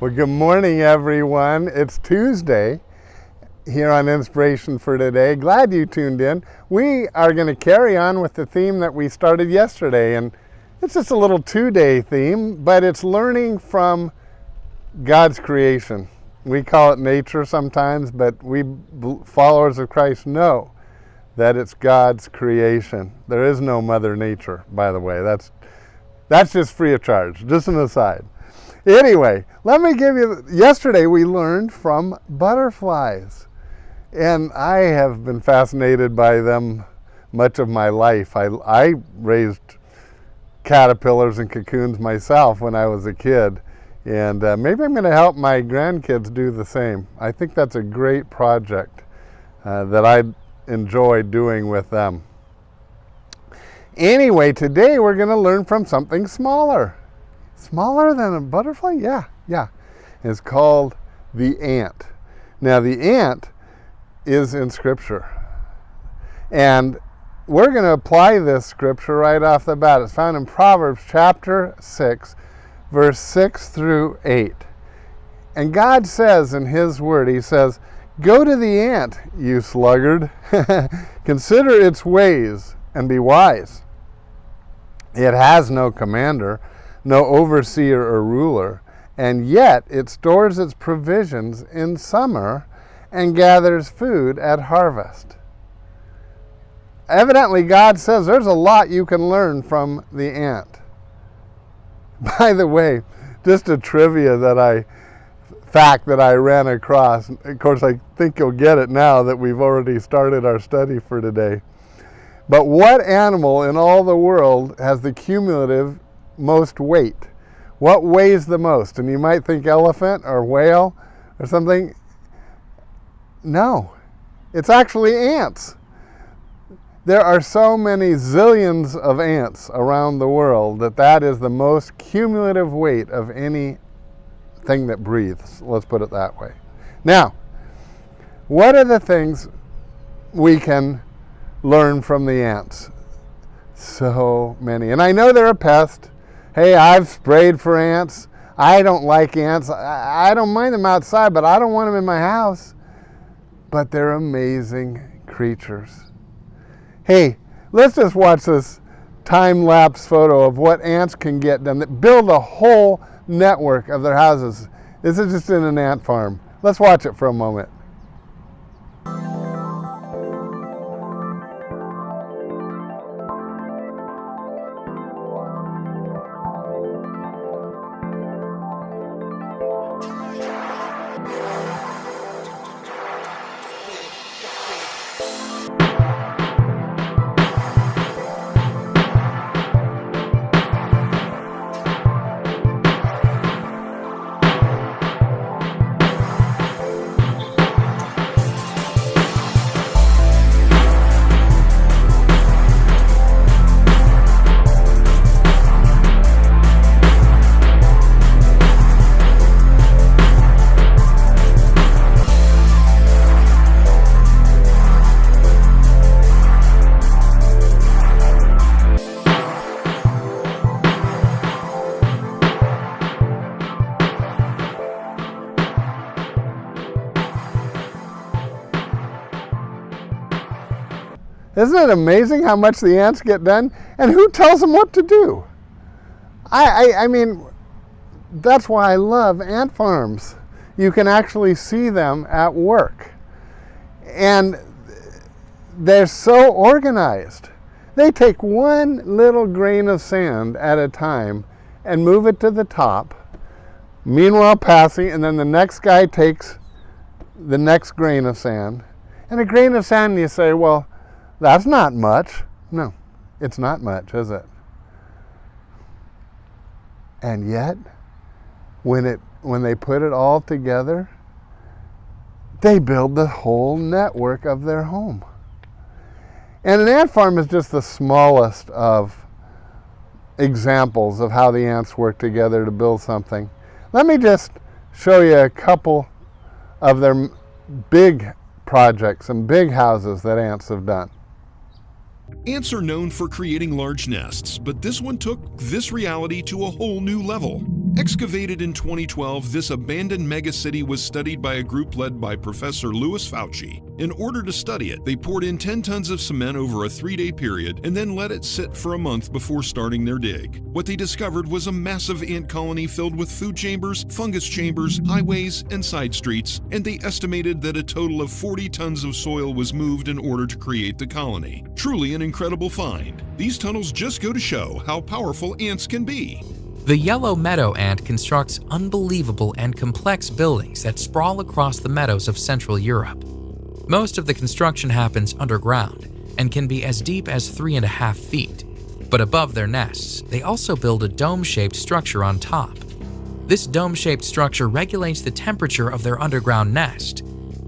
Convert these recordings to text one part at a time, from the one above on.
Well, good morning, everyone. It's Tuesday here on Inspiration for Today. Glad you tuned in. We are going to carry on with the theme that we started yesterday, and it's just a little two-day theme, but it's learning from God's creation. We call it nature sometimes, but we followers of Christ know that it's God's creation. There is no Mother Nature, by the way. That's just free of charge, just an aside. Anyway, let me give you, yesterday we learned from butterflies. And I have been fascinated by them much of my life. I raised caterpillars and cocoons myself when I was a kid. And maybe I'm going to help my grandkids do the same. I think that's a great project that I enjoy doing with them. Anyway, today we're going to learn from something smaller. Smaller than a butterfly? Yeah. It's called the ant. Now, the ant is in Scripture. And we're going to apply this Scripture right off the bat. It's found in Proverbs chapter 6, verse 6 through 8. And God says in His Word, He says, "Go to the ant, you sluggard. Consider its ways and be wise. It has no commander, no overseer or ruler, and yet it stores its provisions in summer and gathers food at harvest." Evidently, God says there's a lot you can learn from the ant. By the way, just a trivia fact that I ran across. Of course, I think you'll get it now that we've already started our study for today. But what animal in all the world has the cumulative most weight? What weighs the most? And you might think elephant or whale or something. No, it's actually ants. There are so many zillions of ants around the world that is the most cumulative weight of anything that breathes. Let's put it that way. Now, what are the things we can learn from the ants? So many. And I know they're a pest. Hey, I've sprayed for ants. I don't like ants. I don't mind them outside, but I don't want them in my house. But they're amazing creatures. Hey, let's just watch this time-lapse photo of what ants can get done that build a whole network of their houses. This is just in an ant farm. Let's watch it for a moment. Isn't it amazing how much the ants get done? And who tells them what to do? I mean, that's why I love ant farms. You can actually see them at work. And they're so organized. They take one little grain of sand at a time and move it to the top, meanwhile passing, and then the next guy takes the next grain of sand. And a grain of sand, you say, well, that's not much. No, it's not much, is it? And yet, when they put it all together, they build the whole network of their home. And an ant farm is just the smallest of examples of how the ants work together to build something. Let me just show you a couple of their big projects and big houses that ants have done. Ants are known for creating large nests, but this one took this reality to a whole new level. Excavated in 2012, this abandoned megacity was studied by a group led by Professor Louis Fauci. In order to study it, they poured in 10 tons of cement over a 3-day period and then let it sit for a month before starting their dig. What they discovered was a massive ant colony filled with food chambers, fungus chambers, highways, and side streets, and they estimated that a total of 40 tons of soil was moved in order to create the colony. Truly an incredible find. These tunnels just go to show how powerful ants can be. The yellow meadow ant constructs unbelievable and complex buildings that sprawl across the meadows of Central Europe. Most of the construction happens underground and can be as deep as 3.5 feet. But above their nests, they also build a dome-shaped structure on top. This dome-shaped structure regulates the temperature of their underground nest.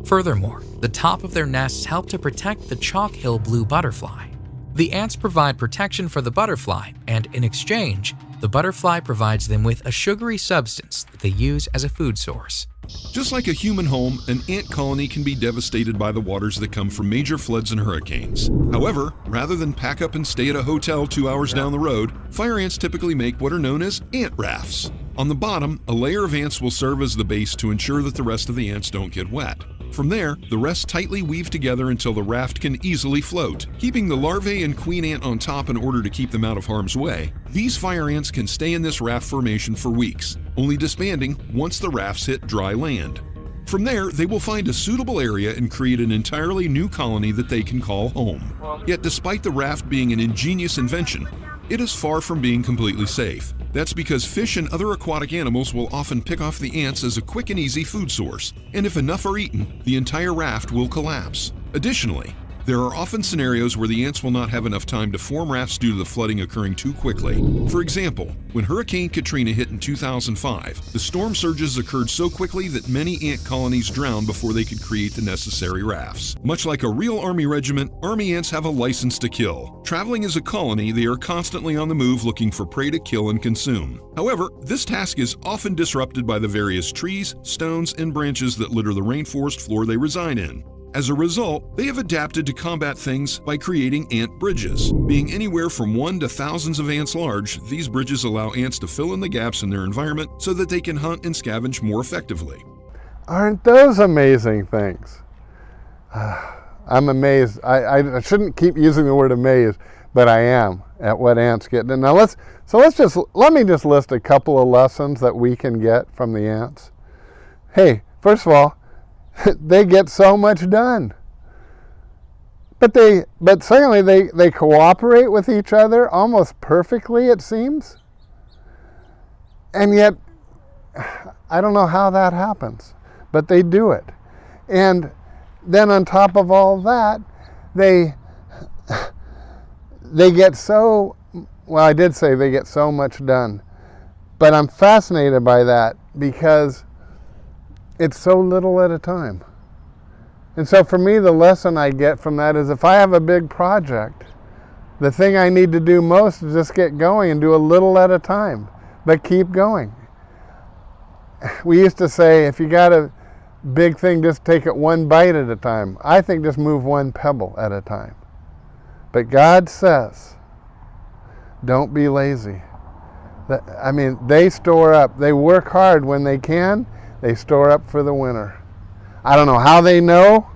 Furthermore, the top of their nests help to protect the chalk hill blue butterfly. The ants provide protection for the butterfly, and in exchange, the butterfly provides them with a sugary substance that they use as a food source. Just like a human home, an ant colony can be devastated by the waters that come from major floods and hurricanes. However, rather than pack up and stay at a hotel 2 hours down the road, fire ants typically make what are known as ant rafts. On the bottom, a layer of ants will serve as the base to ensure that the rest of the ants don't get wet. From there, the rest tightly weave together until the raft can easily float, keeping the larvae and queen ant on top in order to keep them out of harm's way. These fire ants can stay in this raft formation for weeks, only disbanding once the rafts hit dry land. From there, they will find a suitable area and create an entirely new colony that they can call home. Yet despite the raft being an ingenious invention, it is far from being completely safe. That's because fish and other aquatic animals will often pick off the ants as a quick and easy food source, and if enough are eaten, the entire raft will collapse. Additionally, there are often scenarios where the ants will not have enough time to form rafts due to the flooding occurring too quickly. For example, when Hurricane Katrina hit in 2005, the storm surges occurred so quickly that many ant colonies drowned before they could create the necessary rafts. Much like a real army regiment, army ants have a license to kill. Traveling as a colony, they are constantly on the move looking for prey to kill and consume. However, this task is often disrupted by the various trees, stones, and branches that litter the rainforest floor they reside in. As a result, they have adapted to combat things by creating ant bridges. Being anywhere from 1 to thousands of ants large, these bridges allow ants to fill in the gaps in their environment so that they can hunt and scavenge more effectively. Aren't those amazing things? I'm amazed. I shouldn't keep using the word amazed, but I am at what ants get. Now let me just list a couple of lessons that we can get from the ants. Hey, first of all, they get so much done. But secondly, they cooperate with each other almost perfectly, it seems. And yet, I don't know how that happens, but they do it. And then on top of all that, they get so, well, I did say they get so much done. But I'm fascinated by that because it's so little at a time. And so for me, the lesson I get from that is if I have a big project, the thing I need to do most is just get going and do a little at a time, but keep going. We used to say, if you got a big thing, just take it one bite at a time. I think just move one pebble at a time. But God says, don't be lazy. I mean, they store up. They work hard when they can. They store up for the winter. I don't know how they know.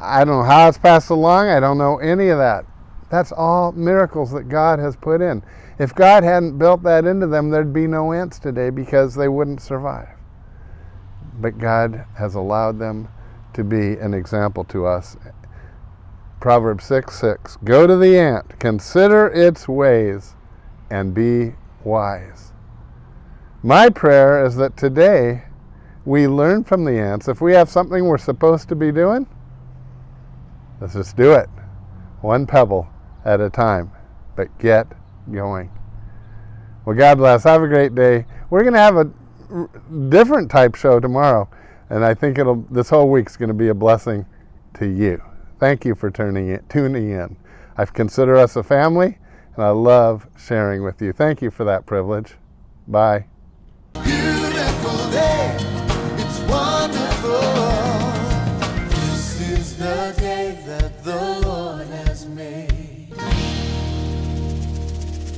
I don't know how it's passed along. I don't know any of that. That's all miracles that God has put in. If God hadn't built that into them, there'd be no ants today because they wouldn't survive. But God has allowed them to be an example to us. Proverbs 6:6. Go to the ant, consider its ways, and be wise. My prayer is that today we learn from the ants. If we have something we're supposed to be doing, let's just do it. One pebble at a time, but get going. Well, God bless. Have a great day. We're going to have a different type show tomorrow, and I think this whole week's going to be a blessing to you. Thank you for tuning in. I consider us a family, and I love sharing with you. Thank you for that privilege. Bye.